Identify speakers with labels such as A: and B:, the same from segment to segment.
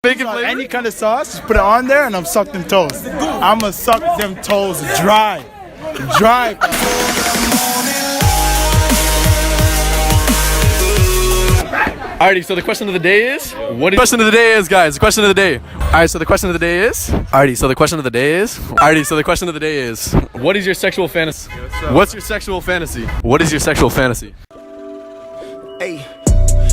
A: Bacon flavor?
B: Any kind of sauce, just put it on there and I'm suck them toes. I'ma suck them toes dry. Dry.
A: Alrighty, so the question of the day is, what is question of the day is, guys? The question of the day. Alright, so the question of the day is. Alrighty, so the question of the day is. Alrighty, so the question of the day is, what is your sexual fantasy? What's your sexual fantasy? What is your sexual fantasy?
C: Hey,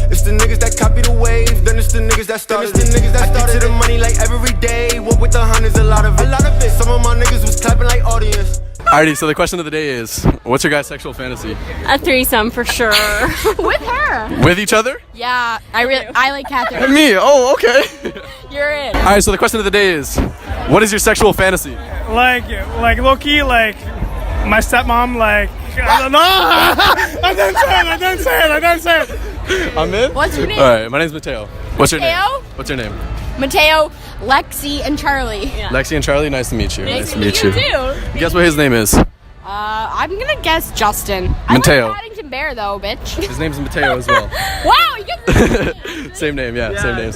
C: it's the niggas that copy the wave, then it's the niggas that started it. I get to the money like every day. What with the hundreds, a lot of it. Some of my niggas was clapping like audience.
A: Alrighty, so the question of the day is, what's your guys' sexual fantasy?
D: A threesome for sure. With her.
A: With each other?
D: Yeah, I like Catherine.
A: And me? Oh, okay.
D: You're in.
A: Alright, so the question of the day is, what is your sexual fantasy?
B: Like low-key, like my stepmom, like I don't know. I didn't say it.
A: I'm in?
D: What's your name?
A: Alright, my name's Mateo. What's your name?
D: Mateo?
A: What's your name?
D: Mateo, Lexi, and Charlie. Yeah.
A: Lexi and Charlie, nice to meet you.
D: Nice to meet you too.
A: Guess what his name is?
D: I'm gonna guess Justin.
A: Mateo.
D: I like Paddington Bear though, bitch.
A: His name's Mateo as well.
D: Wow, you get
A: Same name, yeah, same name.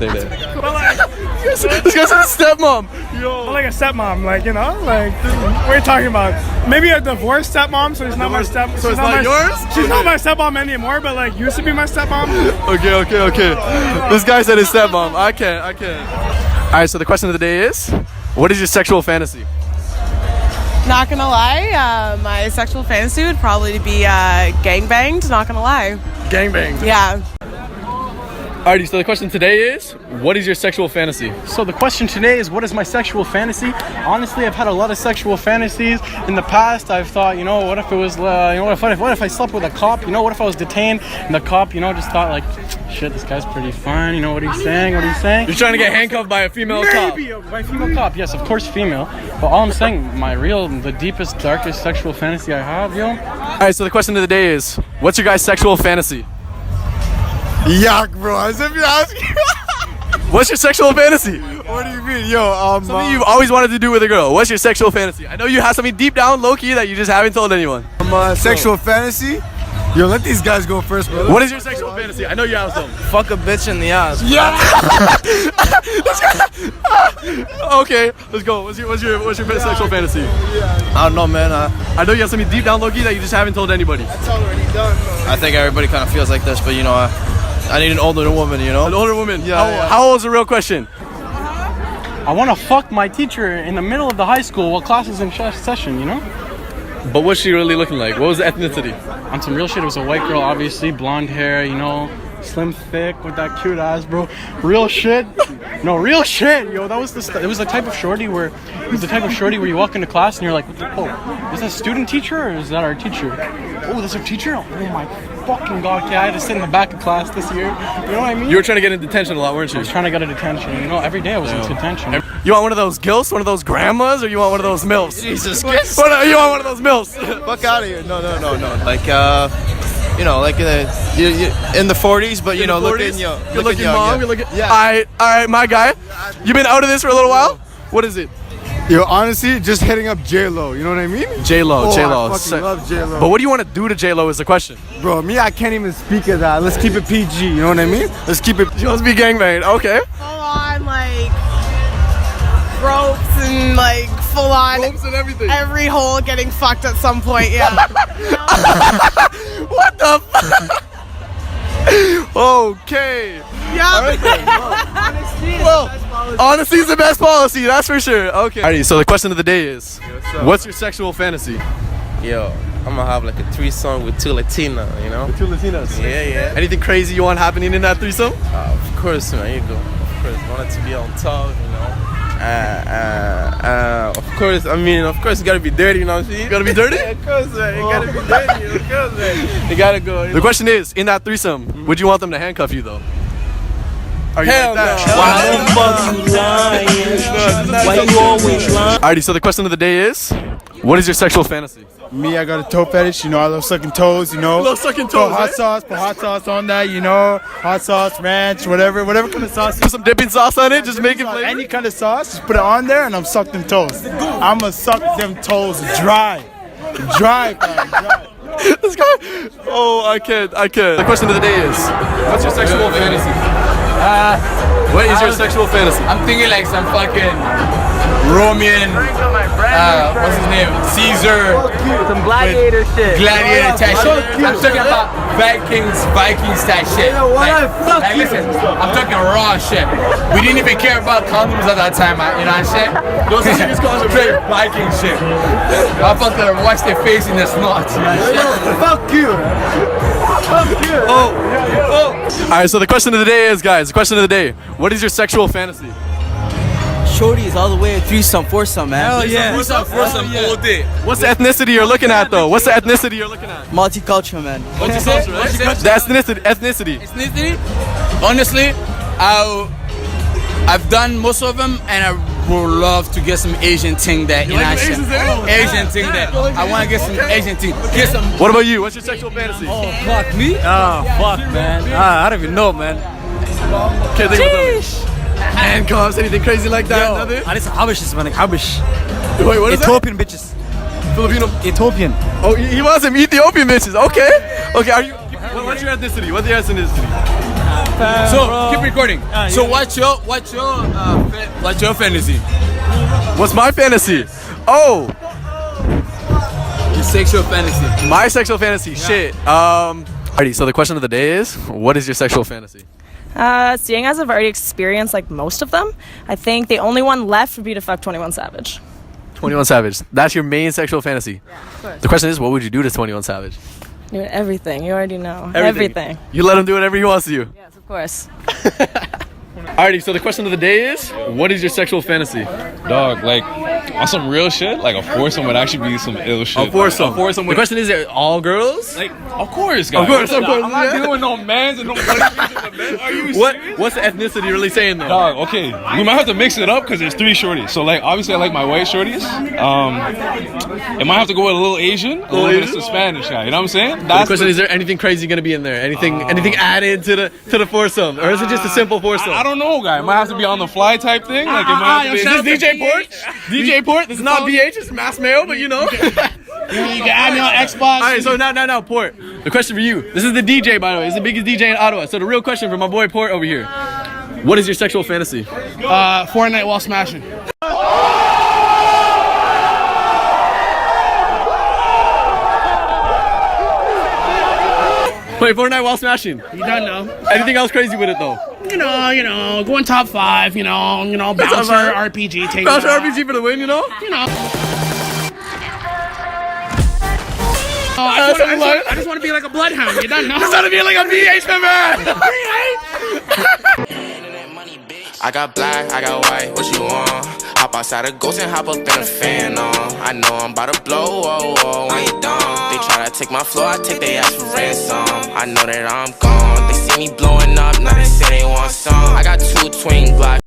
B: But like,
A: This guy's a stepmom.
B: but like a stepmom, like you know, like what are you talking about? Maybe a divorced stepmom, so it's not my step.
A: So it's not yours?
B: She's not my stepmom anymore, but like used to be my stepmom.
A: Okay. This guy said his stepmom. I can't. Alright, so the question of the day is, what is your sexual fantasy?
E: Not gonna lie, my sexual fantasy would probably be gangbanged, not gonna lie.
A: Gangbang.
E: Yeah.
A: Alrighty, so the question today is, what is your sexual fantasy?
F: So the question today is, what is my sexual fantasy? Honestly, I've had a lot of sexual fantasies. In the past, I've thought, what if it was, what if I slept with a cop? What if I was detained and the cop, just thought like, shit, this guy's pretty fine. What are you saying?
A: You're trying to get handcuffed by a female cop.
F: By a female cop, yes, of course female. But all I'm saying, the deepest, darkest sexual fantasy I have,
A: Alright, so the question of the day is, what's your guys' sexual fantasy?
B: Yuck, bro. As if you're asking.
A: What's your sexual fantasy?
B: What do you mean, yo?
A: Something you've always wanted to do with a girl. What's your sexual fantasy? I know you have something deep down, low-key, that you just haven't told anyone.
B: Sexual fantasy. Yo, let these guys go first, bro.
A: What is your sexual fantasy? I know you have some.
C: Fuck a bitch in the ass.
B: Yeah.
A: Okay, let's go. What's your sexual fantasy?
C: I don't know, man.
A: I know you have something deep down, low-key, that you just haven't told anybody.
B: It's already done, bro.
C: I think everybody kind of feels like this, but I need an older woman,
A: An older woman.
C: Yeah.
A: How old is the real question?
F: I want to fuck my teacher in the middle of the high school while class is in session,
A: But what's she really looking like? What was the ethnicity?
F: On some real shit, it was a white girl, obviously, blonde hair, slim, thick, with that cute ass, bro. Real shit. No, real shit, yo. That was it was the type of shorty where you walk into class and you're like, is that a student teacher or is that our teacher? Oh, that's our teacher? Oh my fucking god, okay, I had to sit in the back of class this year. You know what I mean?
A: You were trying to get in detention a lot, weren't
F: I
A: you?
F: was trying to get a detention. Every day I was in detention.
A: You want one of those gilfs, one of those grandmas, or you want one of those milfs?
C: Jesus
A: You want one of those milfs?
C: Fuck out of here. No. Like, in the 40s, but looking young.
A: Good looking
C: young,
A: mom.
C: yeah.
A: You're looking.
C: Yeah.
A: Alright, my guy. You been out of this for a little while? What is it?
B: Yo, honestly, just hitting up J-Lo. You know what I mean?
A: J-Lo.
B: I fucking love J-Lo.
A: But what do you want to do to J-Lo is the question.
B: Bro, I can't even speak of that. Let's keep it PG. You know what I mean? Let's keep it.
A: She wants to be gangbanged. Okay.
E: Full on, like, ropes and, like, full on.
A: Ropes and everything.
E: Every hole getting fucked at some point, yeah.
A: What the fuck? Okay.
E: Yeah.
A: Honesty is the best policy, that's for sure. Okay. Alrighty, so the question of the day is, what's your sexual fantasy?
C: Yo, I'm gonna have like a threesome with two Latina,
A: With two Latinas.
C: Yeah.
A: Anything crazy you want happening in that threesome?
C: Of course, man. You go. Of course, want it to be on top, Of course, it gotta be dirty, you know what I'm saying?
A: You gotta be dirty?
C: Yeah, of course, man. It gotta be dirty, of course, man. You gotta go.
A: The question is, in that threesome, would you want them to handcuff you though? Are you
C: Hell
A: like that? Alrighty, so the question of the day is, what is your sexual fantasy?
B: Me, I got a toe fetish. I love sucking toes.
A: love sucking
B: Put
A: toes,
B: hot sauce on that. Hot sauce, ranch, whatever kind of sauce.
A: Put some dipping sauce on it, just make it flavor?
B: Any kind of sauce, just put it on there and I'm suck them toes. I'ma suck them toes dry. Dry.
A: This guy. Oh, I can't. The question of the day is, what's your sexual fantasy? What is your sexual fantasy?
G: I'm thinking like some fucking Roman, what's his name? Caesar.
H: Some gladiator shit.
G: Gladiator type shit. I'm talking about Vikings type shit. Like listen, I'm talking raw shit. We didn't even care about condoms at that time, you know what I'm saying? Those niggas straight Viking shit. I fucking watch their face in the snot.
H: Fuck you. Fuck you.
A: All right, so the question of the day is, guys, the question of the day. What is your sexual fantasy?
H: Shorties all the way, threesome, foursome, man.
G: Hell yeah. Foursome all day.
A: What's the ethnicity you're looking at, though? What's the ethnicity you're looking at?
H: Multicultural, man.
G: What you say?
A: The ethnicity.
G: Ethnicity? Honestly, I've done most of them, and I would love to get some Asian thing there. You
A: like
G: know,
A: Asians there?
G: Asian thing there. I want to get some Asian thing. Get some.
A: What about you? What's your sexual fantasy?
H: Fuck me? Oh, fuck, man. I don't even know, man.
A: Can't think of something. Handcuffs, anything crazy like that? Nothing?
H: I need some Habishes, man. Like Habish.
A: Wait, what is
H: Ethiopian bitches.
A: that? Filipino.
H: Ethiopian.
A: Oh, he wants some Ethiopian bitches. Okay. Okay, are you? What's your ethnicity? What's your ethnicity?
G: So keep recording. So what's your fantasy?
A: What's my fantasy? Oh,
G: Your sexual fantasy.
A: my sexual fantasy. Shit. Alrighty, so the question of the day is, what is your sexual fantasy?
I: Seeing as I've already experienced like most of them, I think the only one left would be to fuck 21 Savage.
A: 21 Savage. That's your main sexual fantasy.
I: Yeah, of course.
A: The question is, what would you do to 21 Savage?
I: Do everything. You already know. Everything.
A: You let him do whatever he wants to do.
I: Yes, of course.
A: Alrighty, so the question of the day is, what is your sexual fantasy?
J: Dog, like on some real shit, like a foursome would actually be some ill shit.
A: A foursome.
J: A foursome
A: The
J: would,
A: question is, are all girls?
J: like, of course, guys.
A: Of course,
J: I'm not
A: yeah.
J: dealing with no mans and no men. Are you
A: What?
J: serious?
A: What's the ethnicity really saying though?
J: Dog, okay, we might have to mix it up because there's 3 shorties. So like, obviously I like my white shorties. It might have to go with a little Asian, a little bit of Spanish guy. You know what I'm saying?
A: The question is there anything crazy gonna be in there? Anything added to the foursome, or is it just a simple foursome?
J: I don't know, guy. It might have to be on the fly type thing. Like it might have to be.
A: Is this DJ Port? DJ Port? This is not BH. It's Mass Mayo, but you know.
F: You can add me on Xbox.
A: All right, so now, Port. The question for you. This is the DJ, by the way. It's the biggest DJ in Ottawa. So the real question for my boy Port over here. What is your sexual fantasy?
F: Fortnite while smashing.
A: Play Fortnite while smashing.
F: You don't know.
A: Anything else crazy with it though?
F: You know, going top 5. You know, bouncer
A: five.
F: RPG. Take
A: Bouncer RPG for the win, you know?
F: You know. I just want to be like a bloodhound. You don't know.
A: It's gonna be like a BH member.
C: I got black, I got white, what you want? Hop outside a ghost and hop up in a fan on. I know I'm about to blow, I ain't dumb. They try to take my flow, I take their ass for ransom. I know that I'm gone. They see me blowing up, now they say they want some. I got 2 twin Glocks.